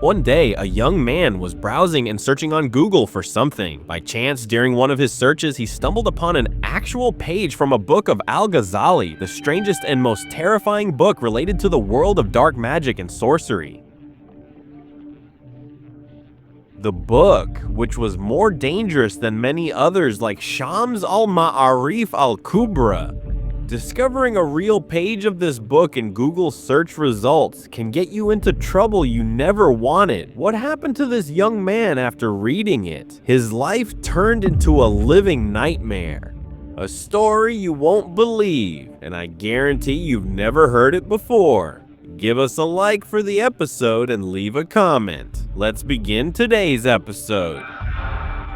One day, a young man was browsing and searching on Google for something. By chance, during one of his searches, he stumbled upon an actual page from a book of Al-Ghazali, the strangest and most terrifying book related to the world of dark magic and sorcery. The book, which was more dangerous than many others like Shams al-Ma'arif al-Kubra. Discovering a real page of this book in Google search results can get you into trouble you never wanted. What happened to this young man after reading it? His life turned into a living nightmare. A story you won't believe, and I guarantee you've never heard it before. Give us a like for the episode and leave a comment. Let's begin today's episode.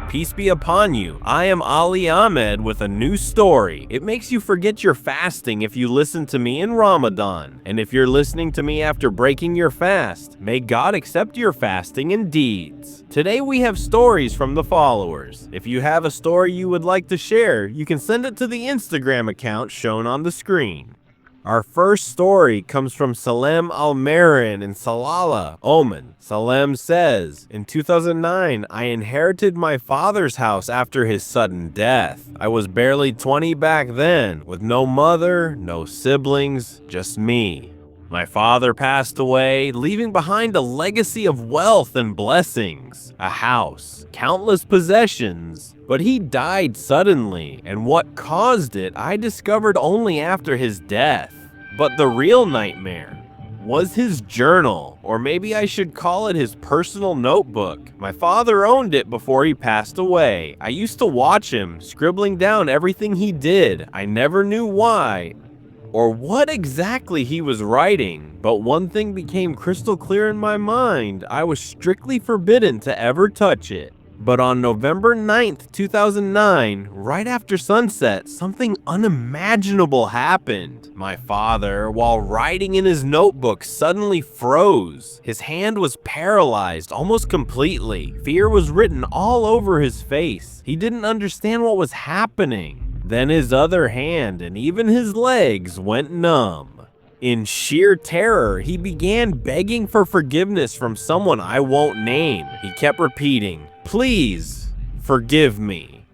Peace be upon you. I am Ali Ahmed with a new story. It makes you forget your fasting if you listen to me in Ramadan. And if you're listening to me after breaking your fast, may God accept your fasting and deeds. Today we have stories from the followers. If you have a story you would like to share, you can send it to the Instagram account shown on the screen. Our first story comes from Salem Al-Marin in Salalah, Oman. Salem says, in 2009, I inherited my father's house after his sudden death. I was barely 20 back then, with no mother, no siblings, just me. My father passed away, leaving behind a legacy of wealth and blessings, a house, countless possessions. But he died suddenly, and what caused it I discovered only after his death. But the real nightmare was his journal, or maybe I should call it his personal notebook. My father owned it before he passed away. I used to watch him, scribbling down everything he did. I never knew why or what exactly he was writing, but one thing became crystal clear in my mind. I was strictly forbidden to ever touch it. But on November 9th, 2009, right after sunset, something unimaginable happened. My father, while writing in his notebook, suddenly froze. His hand was paralyzed almost completely. Fear was written all over his face. He didn't understand what was happening. Then his other hand and even his legs went numb. In sheer terror, he began begging for forgiveness from someone I won't name. He kept repeating, "Please, forgive me."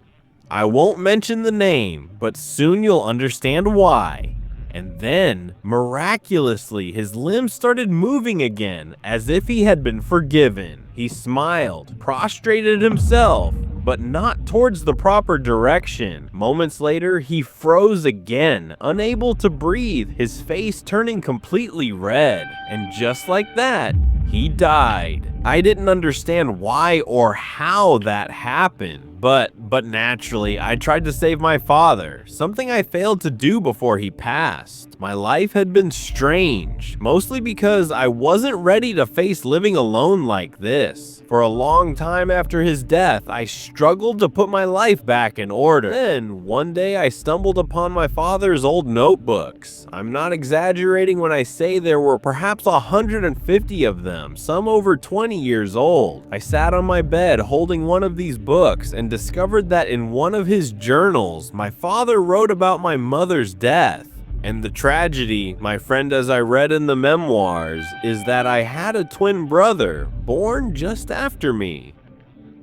I won't mention the name, but soon you'll understand why. And then, miraculously, his limbs started moving again, as if he had been forgiven. He smiled, prostrated himself, but not towards the proper direction. Moments later, he froze again, unable to breathe, his face turning completely red. And just like that, he died. I didn't understand why or how that happened, but naturally, I tried to save my father, something I failed to do before he passed. My life had been strange, mostly because I wasn't ready to face living alone like this. For a long time after his death, I struggled to put my life back in order. Then, one day I stumbled upon my father's old notebooks. I'm not exaggerating when I say there were perhaps 150 of them, some over 20 years old. I sat on my bed holding one of these books and discovered that in one of his journals, my father wrote about my mother's death. And the tragedy, my friend, as I read in the memoirs, is that I had a twin brother born just after me.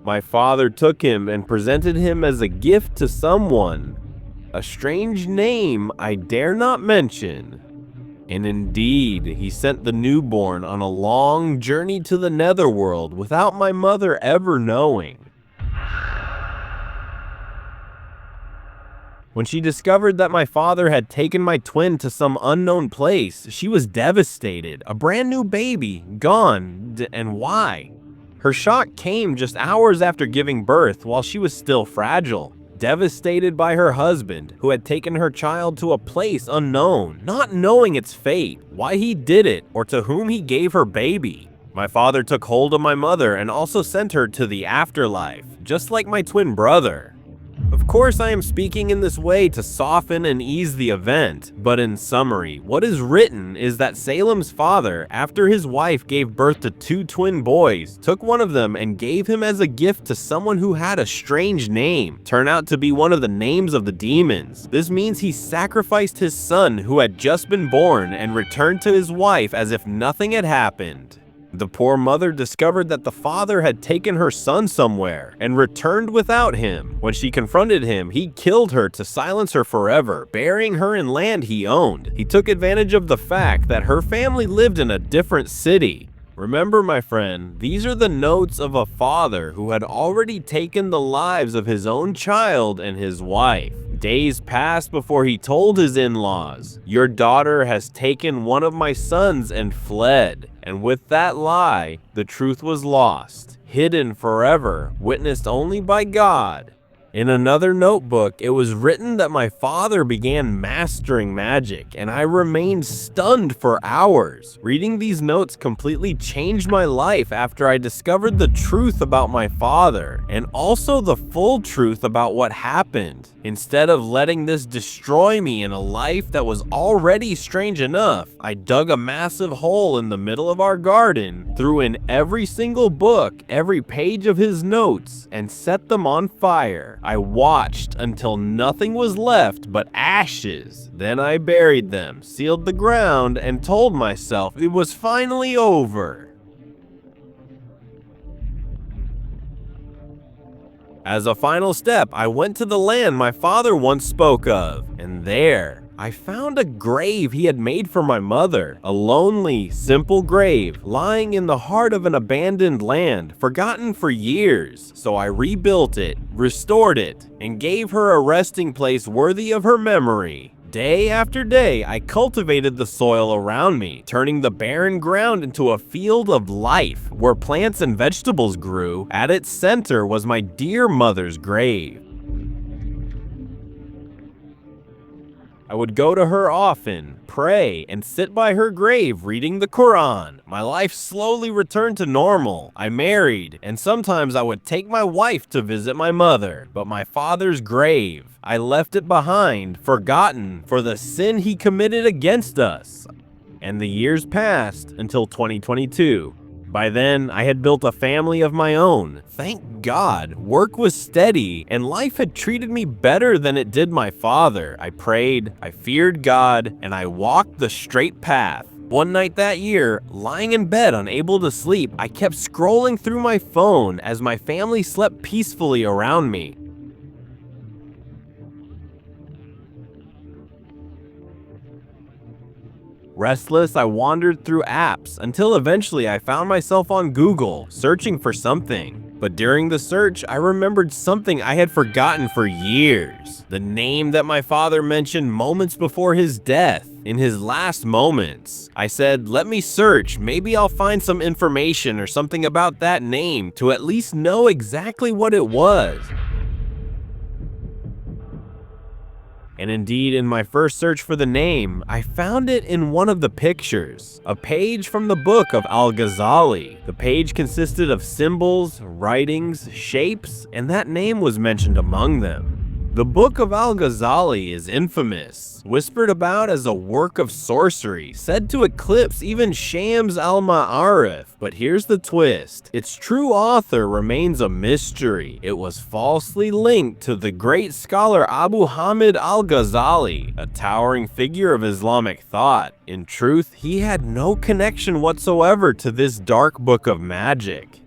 My father took him and presented him as a gift to someone, a strange name I dare not mention. And indeed, he sent the newborn on a long journey to the netherworld without my mother ever knowing. When she discovered that my father had taken my twin to some unknown place, she was devastated. A brand new baby, gone, and why? Her shock came just hours after giving birth while she was still fragile. Devastated by her husband, who had taken her child to a place unknown, not knowing its fate, why he did it, or to whom he gave her baby. My father took hold of my mother and also sent her to the afterlife, just like my twin brother. Of course, I am speaking in this way to soften and ease the event, but in summary, what is written is that Salem's father, after his wife gave birth to 2 twin boys, took one of them and gave him as a gift to someone who had a strange name, turned out to be one of the names of the demons. This means he sacrificed his son who had just been born and returned to his wife as if nothing had happened. The poor mother discovered that the father had taken her son somewhere and returned without him. When she confronted him, he killed her to silence her forever, burying her in land he owned. He took advantage of the fact that her family lived in a different city. Remember, my friend, these are the notes of a father who had already taken the lives of his own child and his wife. Days passed before he told his in-laws, "Your daughter has taken one of my sons and fled." And with that lie, the truth was lost, hidden forever, witnessed only by God. In another notebook, it was written that my father began mastering magic, and I remained stunned for hours. Reading these notes completely changed my life after I discovered the truth about my father, and also the full truth about what happened. Instead of letting this destroy me in a life that was already strange enough, I dug a massive hole in the middle of our garden, threw in every single book, every page of his notes, and set them on fire. I watched until nothing was left but ashes. Then I buried them, sealed the ground, and told myself it was finally over. As a final step, I went to the land my father once spoke of, and there, I found a grave he had made for my mother. A lonely, simple grave, lying in the heart of an abandoned land, forgotten for years. So I rebuilt it, restored it, and gave her a resting place worthy of her memory. Day after day, I cultivated the soil around me, turning the barren ground into a field of life where plants and vegetables grew. At its center was my dear mother's grave. I would go to her often, pray, and sit by her grave reading the Quran. My life slowly returned to normal. I married, and sometimes I would take my wife to visit my mother. But my father's grave, I left it behind, forgotten, for the sin he committed against us. And the years passed until 2022. By then, I had built a family of my own. Thank God, work was steady, and life had treated me better than it did my father. I prayed, I feared God, and I walked the straight path. One night that year, lying in bed unable to sleep, I kept scrolling through my phone as my family slept peacefully around me. Restless, I wandered through apps until eventually I found myself on Google, searching for something. But during the search, I remembered something I had forgotten for years. The name that my father mentioned moments before his death, in his last moments. I said, let me search, maybe I'll find some information or something about that name to at least know exactly what it was. And indeed, in my first search for the name, I found it in one of the pictures, a page from the Book of Al Ghazali. The page consisted of symbols, writings, shapes, and that name was mentioned among them. The Book of Al Ghazali is infamous, whispered about as a work of sorcery, said to eclipse even Shams al-Ma'arif. But here's the twist. Its true author remains a mystery. It was falsely linked to the great scholar Abu Hamid al-Ghazali, a towering figure of Islamic thought. In truth, he had no connection whatsoever to this dark book of magic.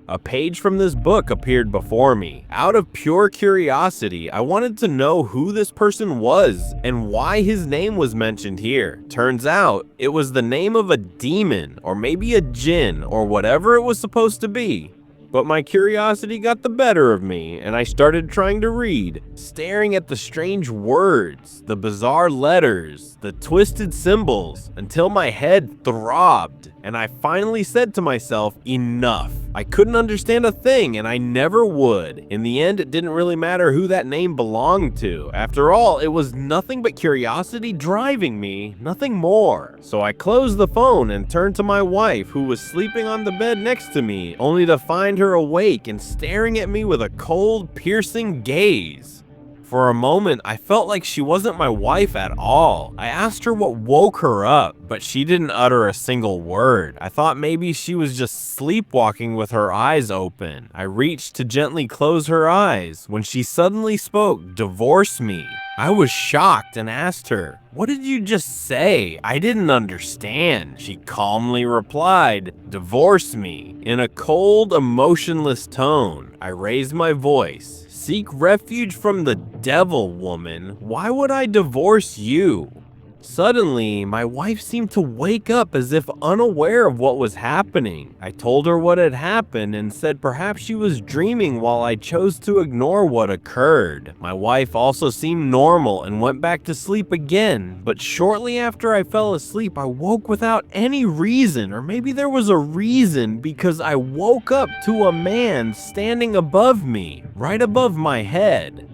A page from this book appeared before me. Out of pure curiosity, I wanted to know who this person was and why his name was mentioned here. Turns out, it was the name of a demon, or maybe a jinn, or whatever it was supposed to be. But my curiosity got the better of me, and I started trying to read, staring at the strange words, the bizarre letters, the twisted symbols, until my head throbbed, and I finally said to myself, enough. I couldn't understand a thing, and I never would. In the end, it didn't really matter who that name belonged to. After all, it was nothing but curiosity driving me, nothing more. So I closed the phone and turned to my wife, who was sleeping on the bed next to me, only to find her awake and staring at me with a cold, piercing gaze. For a moment, I felt like she wasn't my wife at all. I asked her what woke her up, but she didn't utter a single word. I thought maybe she was just sleepwalking with her eyes open. I reached to gently close her eyes when she suddenly spoke, "Divorce me." I was shocked and asked her, "What did you just say? I didn't understand." She calmly replied, "Divorce me." In a cold, emotionless tone, I raised my voice. "Seek refuge from the devil, woman. Why would I divorce you?" Suddenly, my wife seemed to wake up as if unaware of what was happening. I told her what had happened and said perhaps she was dreaming while I chose to ignore what occurred. My wife also seemed normal and went back to sleep again, but shortly after I fell asleep, I woke without any reason, or maybe there was a reason because I woke up to a man standing above me, right above my head.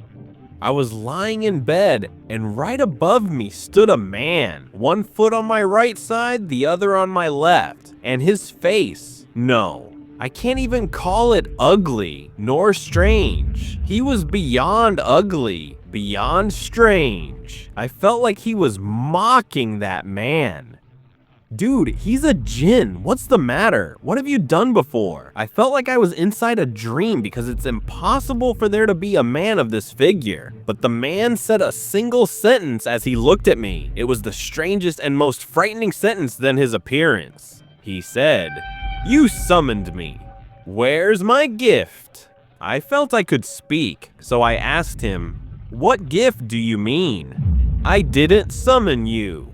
I was lying in bed, and right above me stood a man, one foot on my right side, the other on my left, and his face, no, I can't even call it ugly, nor strange. He was beyond ugly, beyond strange. I felt like he was mocking that man. "Dude, he's a djinn. What's the matter? What have you done before?" I felt like I was inside a dream because it's impossible for there to be a man of this figure. But the man said a single sentence as he looked at me. It was the strangest and most frightening sentence than his appearance. He said, "You summoned me. Where's my gift?" I felt I could speak, so I asked him, "What gift do you mean?" "I didn't summon you."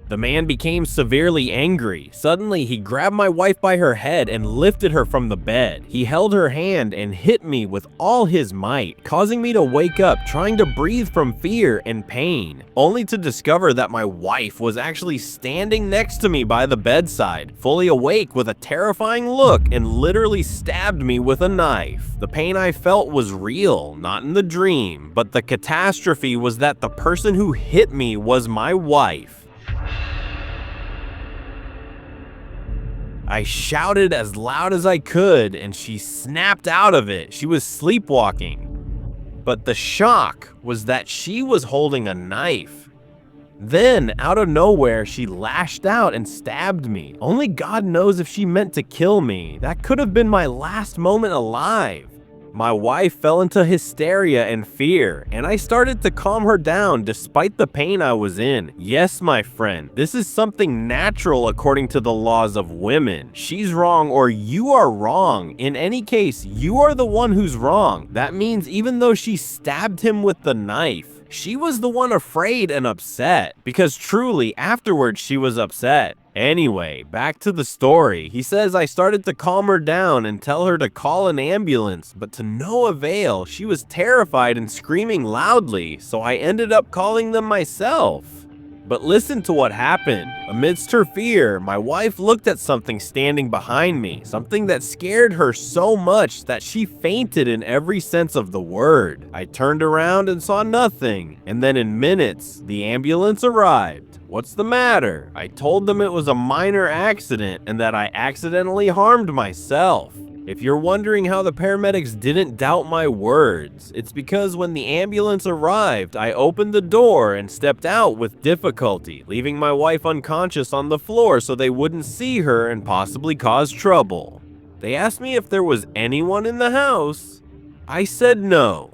The man became severely angry. Suddenly, he grabbed my wife by her head and lifted her from the bed. He held her hand and hit me with all his might, causing me to wake up, trying to breathe from fear and pain, only to discover that my wife was actually standing next to me by the bedside, fully awake with a terrifying look, and literally stabbed me with a knife. The pain I felt was real, not in the dream, but the catastrophe was that the person who hit me was my wife. I shouted as loud as I could, and she snapped out of it. She was sleepwalking. But the shock was that she was holding a knife. Then, out of nowhere, she lashed out and stabbed me. Only God knows if she meant to kill me. That could have been my last moment alive. My wife fell into hysteria and fear, and I started to calm her down despite the pain I was in. Yes, my friend, this is something natural according to the laws of women. She's wrong or you are wrong. In any case, you are the one who's wrong. That means even though she stabbed him with the knife, she was the one afraid and upset, because truly afterwards she was upset. Anyway, back to the story. He says I started to calm her down and tell her to call an ambulance, but to no avail. She was terrified and screaming loudly, so I ended up calling them myself. But listen to what happened. Amidst her fear, my wife looked at something standing behind me, something that scared her so much that she fainted in every sense of the word. I turned around and saw nothing, and then in minutes, the ambulance arrived. What's the matter? I told them it was a minor accident and that I accidentally harmed myself. If you're wondering how the paramedics didn't doubt my words, it's because when the ambulance arrived, I opened the door and stepped out with difficulty, leaving my wife unconscious on the floor so they wouldn't see her and possibly cause trouble. They asked me if there was anyone in the house. I said no.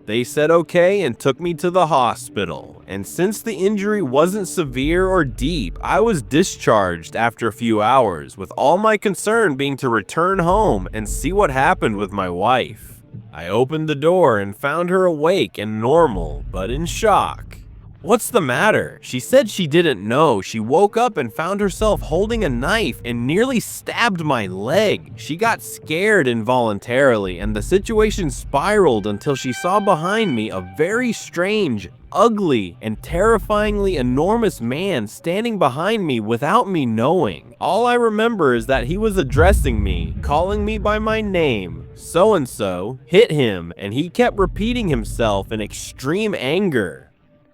They said okay and took me to the hospital, and since the injury wasn't severe or deep, I was discharged after a few hours, with all my concern being to return home and see what happened with my wife. I opened the door and found her awake and normal, but in shock. What's the matter? She said she didn't know. She woke up and found herself holding a knife and nearly stabbed my leg. She got scared involuntarily, and the situation spiraled until she saw behind me a very strange, ugly, and terrifyingly enormous man standing behind me without me knowing. All I remember is that he was addressing me, calling me by my name. So-and-so hit him, and he kept repeating himself in extreme anger.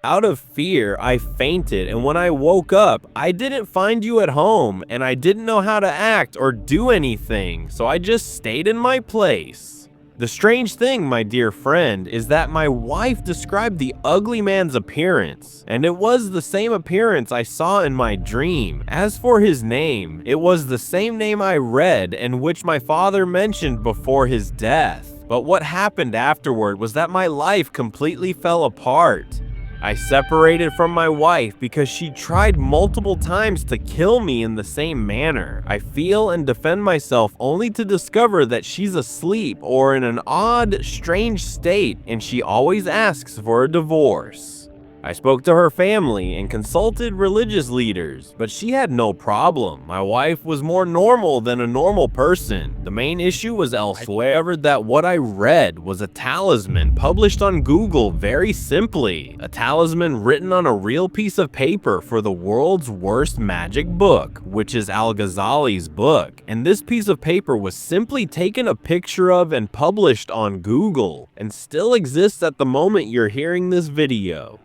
Out of fear, I fainted, and when I woke up, I didn't find you at home, and I didn't know how to act or do anything, so I just stayed in my place. The strange thing, my dear friend, is that my wife described the ugly man's appearance, and it was the same appearance I saw in my dream. As for his name, it was the same name I read and which my father mentioned before his death. But what happened afterward was that my life completely fell apart. I separated from my wife because she tried multiple times to kill me in the same manner. I feel and defend myself only to discover that she's asleep or in an odd, strange state, and she always asks for a divorce. I spoke to her family and consulted religious leaders, but she had no problem. My wife was more normal than a normal person. The main issue was elsewhere that what I read was a talisman published on Google very simply. A talisman written on a real piece of paper for the world's worst magic book, which is Al-Ghazali's book. And this piece of paper was simply taken a picture of and published on Google, and still exists at the moment you're hearing this video.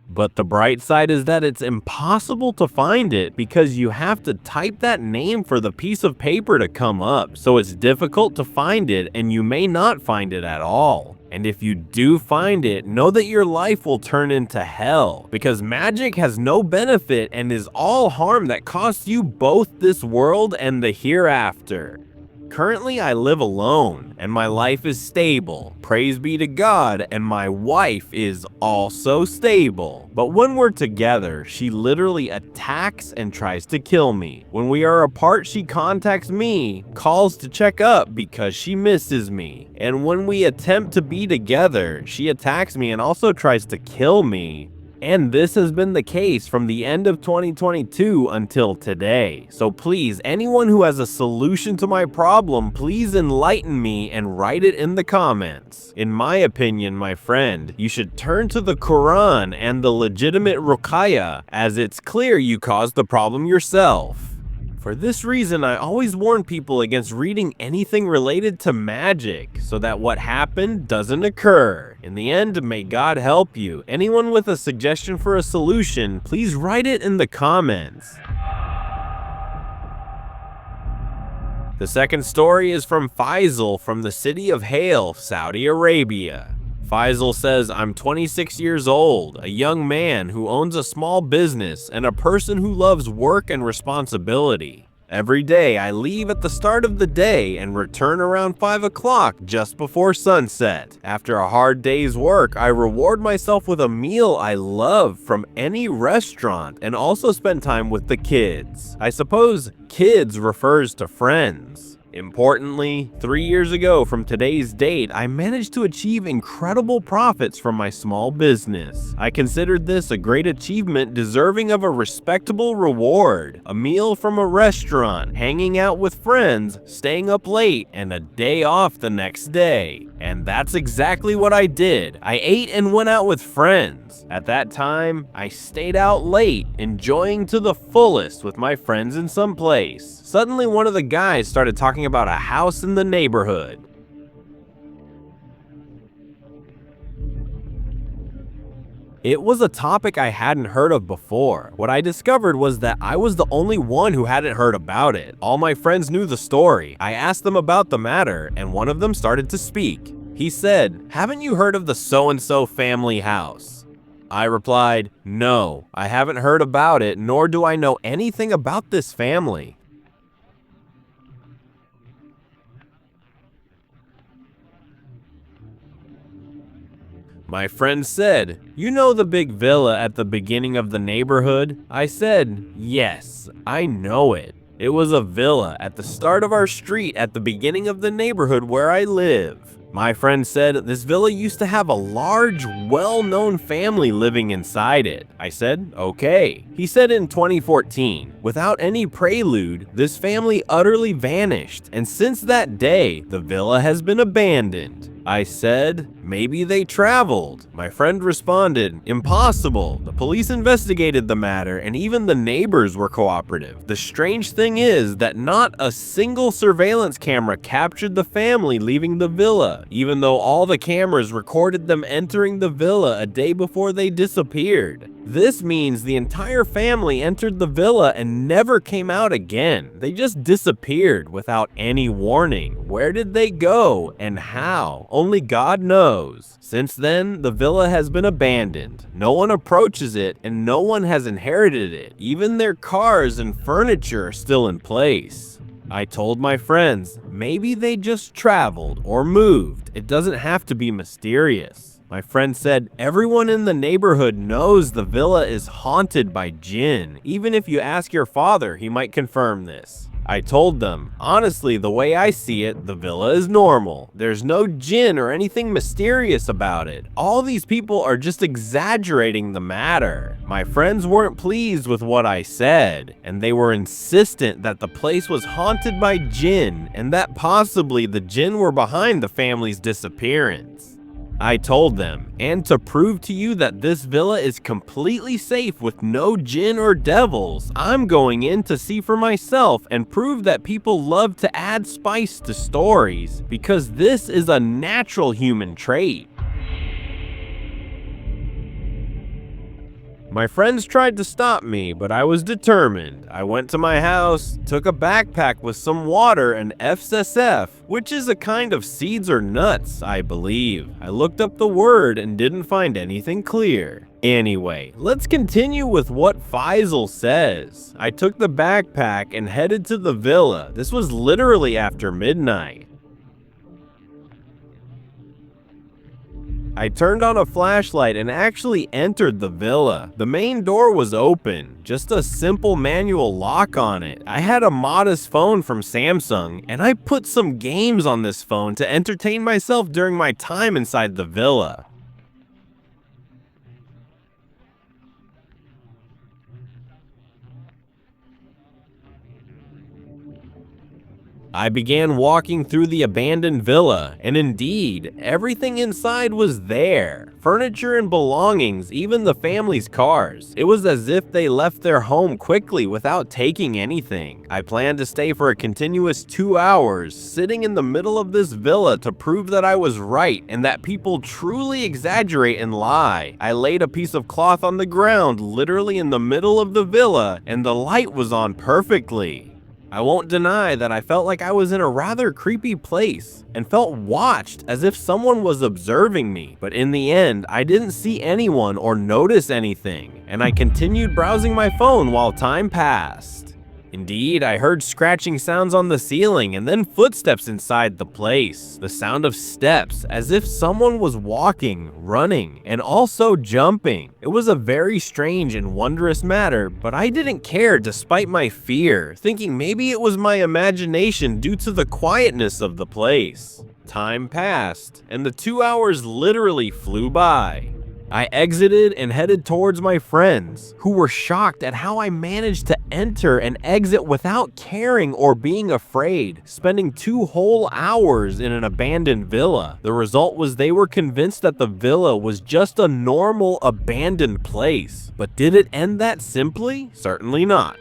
But the bright side is that it's impossible to find it because you have to type that name for the piece of paper to come up, so it's difficult to find it and you may not find it at all. And if you do find it, know that your life will turn into hell, because magic has no benefit and is all harm that costs you both this world and the hereafter. Currently, I live alone, and my life is stable. Praise be to God, and my wife is also stable. But when we're together, she literally attacks and tries to kill me. When we are apart, she contacts me, calls to check up because she misses me. And when we attempt to be together, she attacks me and also tries to kill me. And this has been the case from the end of 2022 until today. So please, anyone who has a solution to my problem, please enlighten me and write it in the comments. In my opinion, my friend, you should turn to the Quran and the legitimate ruqyah, as it's clear you caused the problem yourself. For this reason, I always warn people against reading anything related to magic, so that what happened doesn't occur. In the end, may God help you. Anyone with a suggestion for a solution, please write it in the comments. The second story is from Faisal from the city of Hale, Saudi Arabia. Faisal says, I'm 26 years old, a young man who owns a small business and a person who loves work and responsibility. Every day I leave at the start of the day and return around 5 o'clock just before sunset. After a hard day's work, I reward myself with a meal I love from any restaurant and also spend time with the kids. I suppose kids refers to friends. Importantly, 3 years ago from today's date, I managed to achieve incredible profits from my small business. I considered this a great achievement deserving of a respectable reward, a meal from a restaurant, hanging out with friends, staying up late, and a day off the next day. And that's exactly what I did. I ate and went out with friends. At that time, I stayed out late, enjoying to the fullest with my friends in some place. Suddenly, one of the guys started talking about a house in the neighborhood. It was a topic I hadn't heard of before. What I discovered was that I was the only one who hadn't heard about it. All my friends knew the story. I asked them about the matter, and one of them started to speak. He said, "Haven't you heard of the so-and-so family house?" I replied, "No, I haven't heard about it, nor do I know anything about this family." My friend said, "You know the big villa at the beginning of the neighborhood?" I said, "Yes, I know it. It was a villa at the start of our street at the beginning of the neighborhood where I live." My friend said this villa used to have a large, well-known family living inside it. I said, "Okay." He said in 2014, without any prelude, this family utterly vanished, and since that day, the villa has been abandoned. I said, Maybe they traveled. My friend responded, impossible. The police investigated the matter and even the neighbors were cooperative. The strange thing is that not a single surveillance camera captured the family leaving the villa, even though all the cameras recorded them entering the villa a day before they disappeared. This means the entire family entered the villa and never came out again. They just disappeared without any warning. Where did they go and how? Only God knows. Since then, the villa has been abandoned. No one approaches it and no one has inherited it. Even their cars and furniture are still in place. I told my friends, maybe they just traveled or moved. It doesn't have to be mysterious. My friend said, everyone in the neighborhood knows the villa is haunted by jinn. Even if you ask your father, he might confirm this. I told them, honestly, the way I see it, the villa is normal. There's no jinn or anything mysterious about it. All these people are just exaggerating the matter. My friends weren't pleased with what I said, and they were insistent that the place was haunted by jinn and that possibly the jinn were behind the family's disappearance. I told them, and to prove to you that this villa is completely safe with no jinn or devils, I'm going in to see for myself and prove that people love to add spice to stories, because this is a natural human trait. My friends tried to stop me, but I was determined. I went to my house, took a backpack with some water and FSF, which is a kind of seeds or nuts, I believe. I looked up the word and didn't find anything clear. Anyway, let's continue with what Faisal says. I took the backpack and headed to the villa. This was literally after midnight. I turned on a flashlight and actually entered the villa. The main door was open, just a simple manual lock on it. I had a modest phone from Samsung, and I put some games on this phone to entertain myself during my time inside the villa. I began walking through the abandoned villa, and indeed, everything inside was there. Furniture and belongings, even the family's cars. It was as if they left their home quickly without taking anything. I planned to stay for a continuous 2 hours, sitting in the middle of this villa to prove that I was right and that people truly exaggerate and lie. I laid a piece of cloth on the ground, literally in the middle of the villa, and the light was on perfectly. I won't deny that I felt like I was in a rather creepy place and felt watched as if someone was observing me, but in the end, I didn't see anyone or notice anything, and I continued browsing my phone while time passed. Indeed, I heard scratching sounds on the ceiling and then footsteps inside the place. The sound of steps, as if someone was walking, running, and also jumping. It was a very strange and wondrous matter, but I didn't care despite my fear, thinking maybe it was my imagination due to the quietness of the place. Time passed, and the 2 hours literally flew by. I exited and headed towards my friends, who were shocked at how I managed to enter and exit without caring or being afraid, spending 2 whole hours in an abandoned villa. The result was they were convinced that the villa was just a normal abandoned place. But did it end that simply? Certainly not.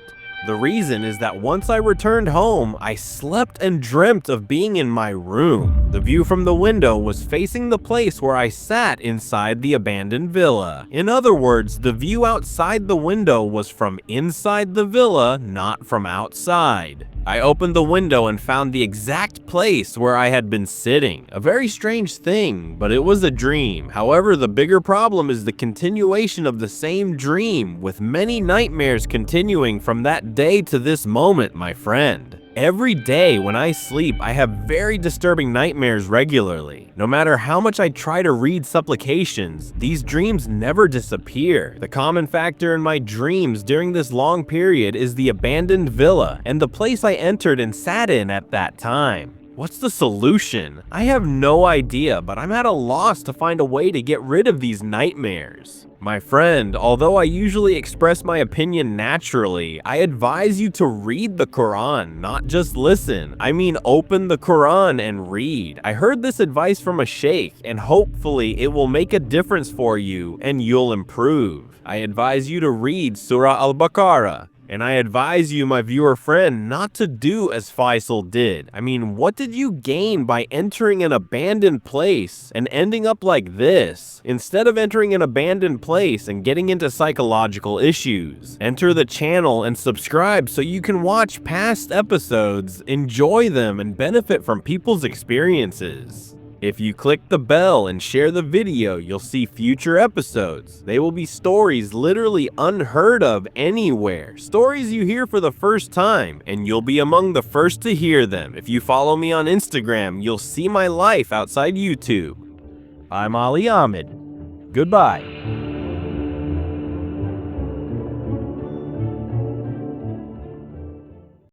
The reason is that once I returned home, I slept and dreamt of being in my room. The view from the window was facing the place where I sat inside the abandoned villa. In other words, the view outside the window was from inside the villa, not from outside. I opened the window and found the exact place where I had been sitting. A very strange thing, but it was a dream. However, the bigger problem is the continuation of the same dream, with many nightmares continuing from that day to this moment, my friend. Every day when I sleep, I have very disturbing nightmares regularly. No matter how much I try to read supplications, these dreams never disappear. The common factor in my dreams during this long period is the abandoned villa and the place I entered and sat in at that time. What's the solution? I have no idea, but I'm at a loss to find a way to get rid of these nightmares. My friend, although I usually express my opinion naturally, I advise you to read the Quran, not just listen. I mean, open the Quran and read. I heard this advice from a sheikh, and hopefully it will make a difference for you and you'll improve. I advise you to read Surah Al-Baqarah. And I advise you, my viewer friend, not to do as Faisal did. I mean, what did you gain by entering an abandoned place and ending up like this? Instead of entering an abandoned place and getting into psychological issues, enter the channel and subscribe so you can watch past episodes, enjoy them, and benefit from people's experiences. If you click the bell and share the video, you'll see future episodes. They will be stories literally unheard of anywhere. Stories you hear for the first time, and you'll be among the first to hear them. If you follow me on Instagram, you'll see my life outside YouTube. I'm Ali Ahmed. Goodbye.